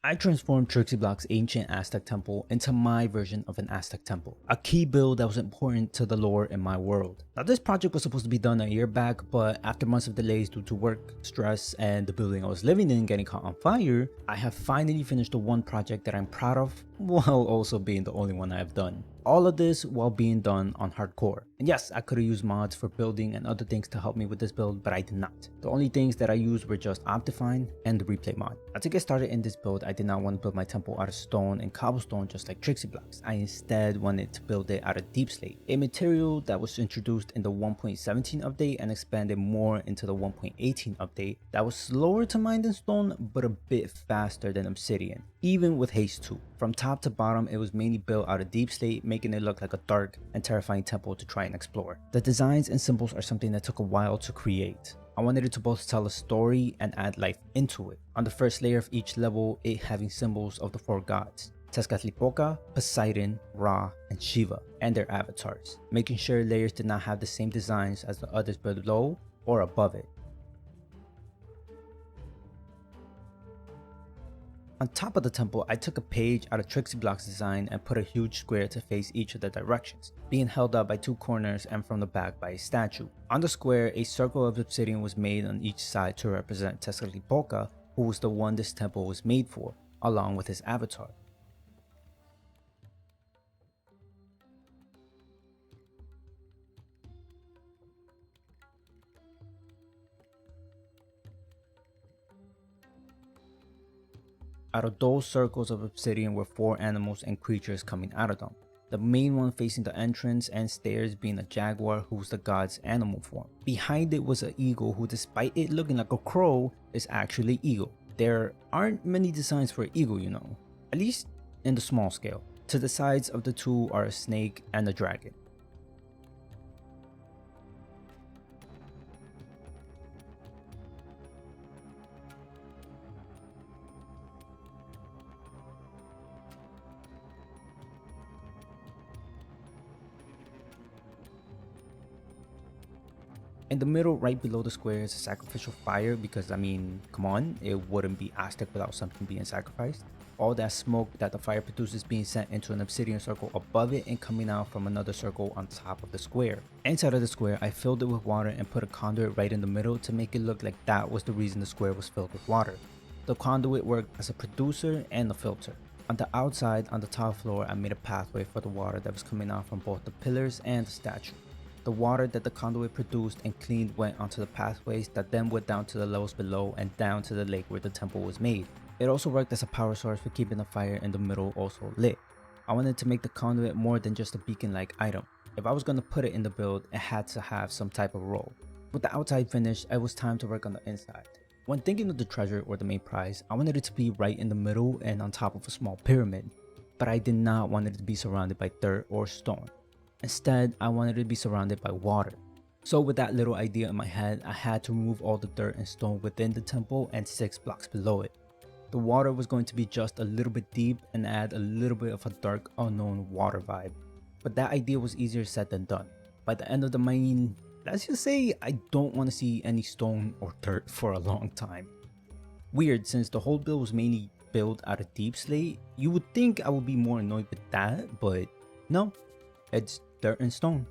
I transformed TrixyBlox ancient Aztec temple into my version of an Aztec temple, a key build that was important to the lore in my world. Now this project was supposed to be done a year back, but after months of delays due to work, stress, and the building I was living in getting caught on fire, I have finally finished the one project that I'm proud of, while also being the only one I have done. All of this while being done on hardcore. And yes, I could have used mods for building and other things to help me with this build, but I did not. The only things that I used were just Optifine and the replay mod. Now to get started in this build, I did not want to build my temple out of stone and cobblestone just like TrixyBlox. I instead wanted to build it out of deep slate, a material that was introduced in the 1.17 update and expanded more into the 1.18 update that was slower to mine than stone, but a bit faster than obsidian, even with haste 2. From top to bottom, it was mainly built out of deep slate, making it look like a dark and terrifying temple to try and explore. The designs and symbols are something that took a while to create. I wanted it to both tell a story and add life into it. On the first layer of each level, it having symbols of the 4 gods, Tezcatlipoca, Poseidon, Ra, and Shiva, and their avatars, making sure layers did not have the same designs as the others below or above it. On top of the temple, I took a page out of TrixyBlox design and put a huge square to face each of the directions, being held up by 2 corners and from the back by a statue. On the square, a circle of obsidian was made on each side to represent Tezcatlipoca, who was the one this temple was made for, along with his avatar. Out of those circles of obsidian were 4 animals and creatures coming out of them. The main one facing the entrance and stairs being a jaguar, who was the god's animal form. Behind it was an eagle who, despite it looking like a crow, is actually eagle. There aren't many designs for an eagle, you know, at least in the small scale. To the sides of the 2 are a snake and a dragon. In the middle, right below the square, is a sacrificial fire because, I mean, come on, it wouldn't be Aztec without something being sacrificed. All that smoke that the fire produces being sent into an obsidian circle above it and coming out from another circle on top of the square. Inside of the square, I filled it with water and put a conduit right in the middle to make it look like that was the reason the square was filled with water. The conduit worked as a producer and a filter. On the outside, on the top floor, I made a pathway for the water that was coming out from both the pillars and the statue. The water that the conduit produced and cleaned went onto the pathways that then went down to the levels below and down to the lake where the temple was made. It also worked as a power source for keeping the fire in the middle also lit. I wanted to make the conduit more than just a beacon-like item. If I was going to put it in the build, it had to have some type of role. With the outside finished, it was time to work on the inside. When thinking of the treasure or the main prize, I wanted it to be right in the middle and on top of a small pyramid, but I did not want it to be surrounded by dirt or stone. Instead, I wanted it to be surrounded by water. So with that little idea in my head, I had to remove all the dirt and stone within the temple and 6 blocks below it. The water was going to be just a little bit deep and add a little bit of a dark, unknown water vibe. But that idea was easier said than done. By the end of the mining, let's just say I don't want to see any stone or dirt for a long time. Weird, since the whole build was mainly built out of deep slate, you would think I would be more annoyed with that, but no, it's dirt and stone.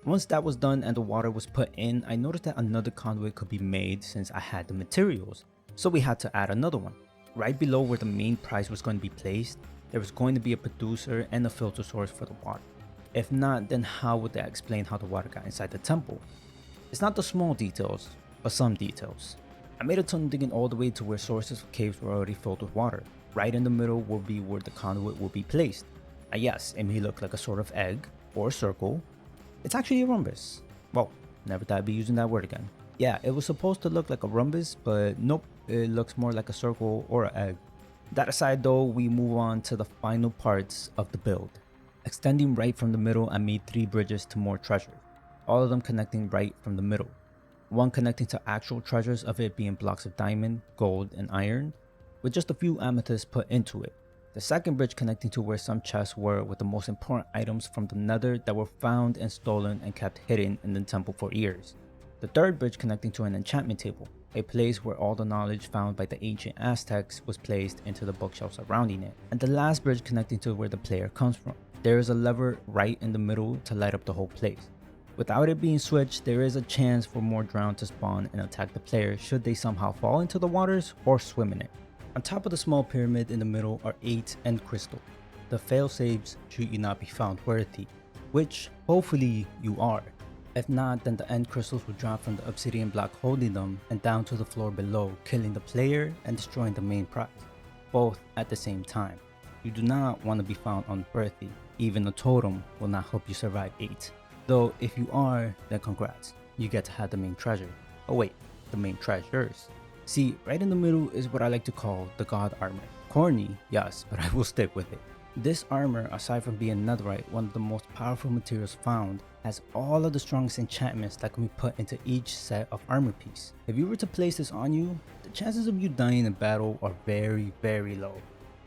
Once that was done and the water was put in, I noticed that another conduit could be made since I had the materials, so we had to add another one. Right below where the main prize was going to be placed, there was going to be a producer and a filter source for the water. If not, then how would that explain how the water got inside the temple? It's not the small details, but some details. I made a tunnel digging all the way to where sources of caves were already filled with water. Right in the middle will be where the conduit will be placed. And yes, it may look like a sort of egg or a circle. It's actually a rhombus. Well, never thought I'd be using that word again. Yeah, it was supposed to look like a rhombus, but nope, it looks more like a circle or an egg. That aside though, we move on to the final parts of the build. Extending right from the middle, I made 3 bridges to more treasures, all of them connecting right from the middle. One connecting to actual treasures of it being blocks of diamond, gold, and iron, with just a few amethysts put into it. The second bridge connecting to where some chests were with the most important items from the nether that were found and stolen and kept hidden in the temple for years. The third bridge connecting to an enchantment table, a place where all the knowledge found by the ancient Aztecs was placed into the bookshelves surrounding it. And the last bridge connecting to where the player comes from. There is a lever right in the middle to light up the whole place. Without it being switched, there is a chance for more drowned to spawn and attack the player should they somehow fall into the waters or swim in it. On top of the small pyramid in the middle are 8 end crystals. The failsafes should you not be found worthy, which hopefully you are. If not, then the end crystals will drop from the obsidian block holding them and down to the floor below, killing the player and destroying the main prize, both at the same time. You do not want to be found unworthy. Even a totem will not help you survive 8. Though if you are, then congrats, you get to have the main treasure. Oh wait, the main treasures. See, right in the middle is what I like to call the god armor. Corny, yes, but I will stick with it. This armor, aside from being netherite, one of the most powerful materials found, has all of the strongest enchantments that can be put into each set of armor piece. If you were to place this on you, the chances of you dying in battle are very, very low.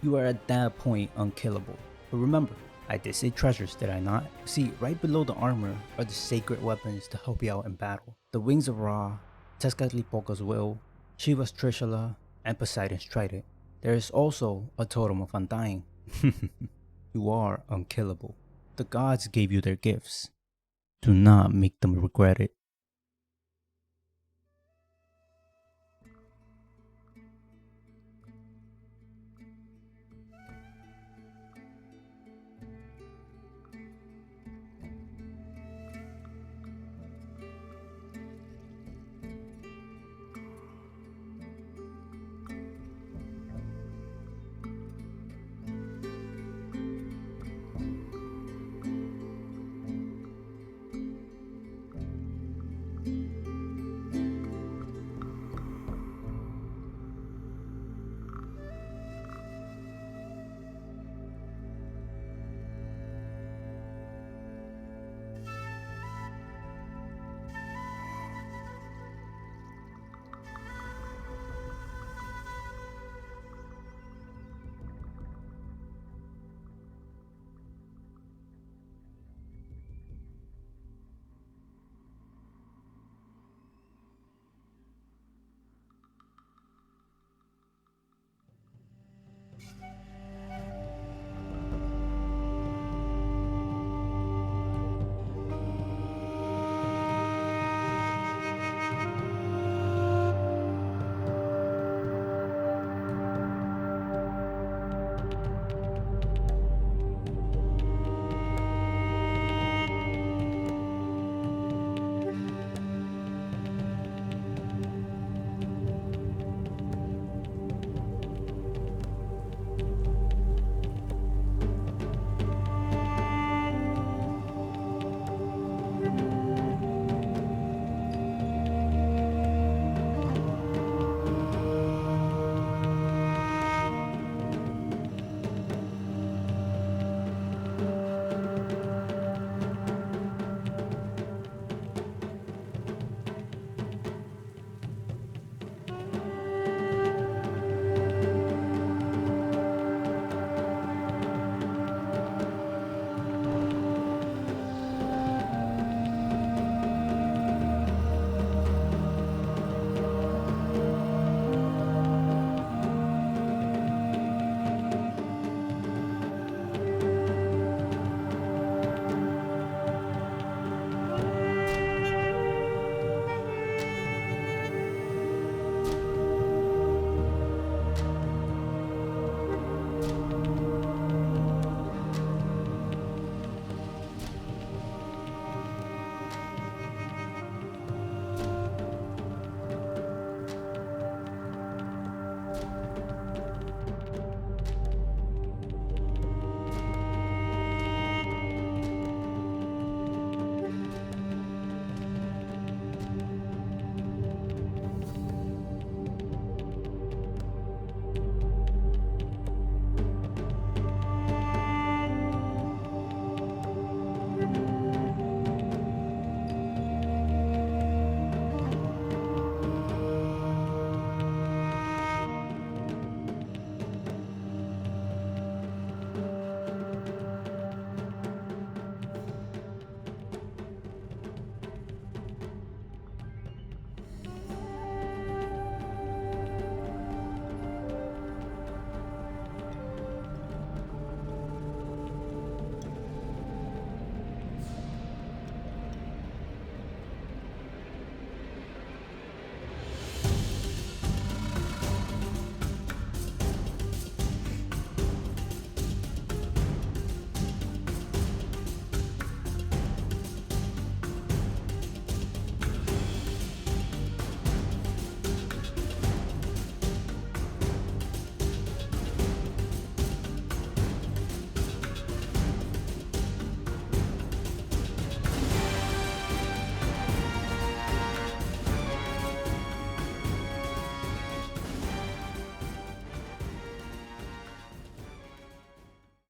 You are at that point unkillable. But remember, I did say treasures, did I not? See, right below the armor are the sacred weapons to help you out in battle. The wings of Ra, Tezcatlipoca's will, Shiva's Trishula, and Poseidon's trident. There is also a totem of undying. You are unkillable. The gods gave you their gifts. Do not make them regret it.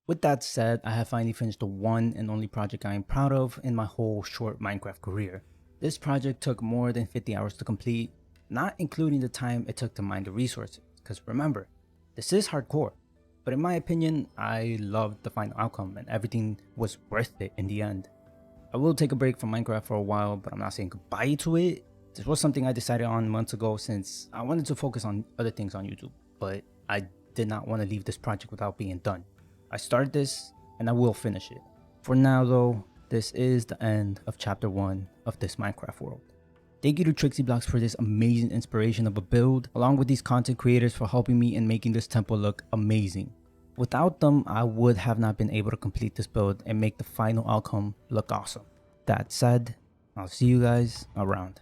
With that said, I have finally finished the one and only project I am proud of in my whole short Minecraft career. This project took more than 50 hours to complete, not including the time it took to mine the resources, because remember, this is hardcore. But in my opinion, I loved the final outcome and everything was worth it in the end. I will take a break from Minecraft for a while, but I'm not saying goodbye to it. This was something I decided on months ago since I wanted to focus on other things on YouTube, but I did not want to leave this project without being done. I started this and I will finish it. For now though, this is the end of chapter 1 of this Minecraft world. Thank you to TrixyBlox for this amazing inspiration of a build, along with these content creators for helping me in making this temple look amazing. Without them, I would have not been able to complete this build and make the final outcome look awesome. That said, I'll see you guys around.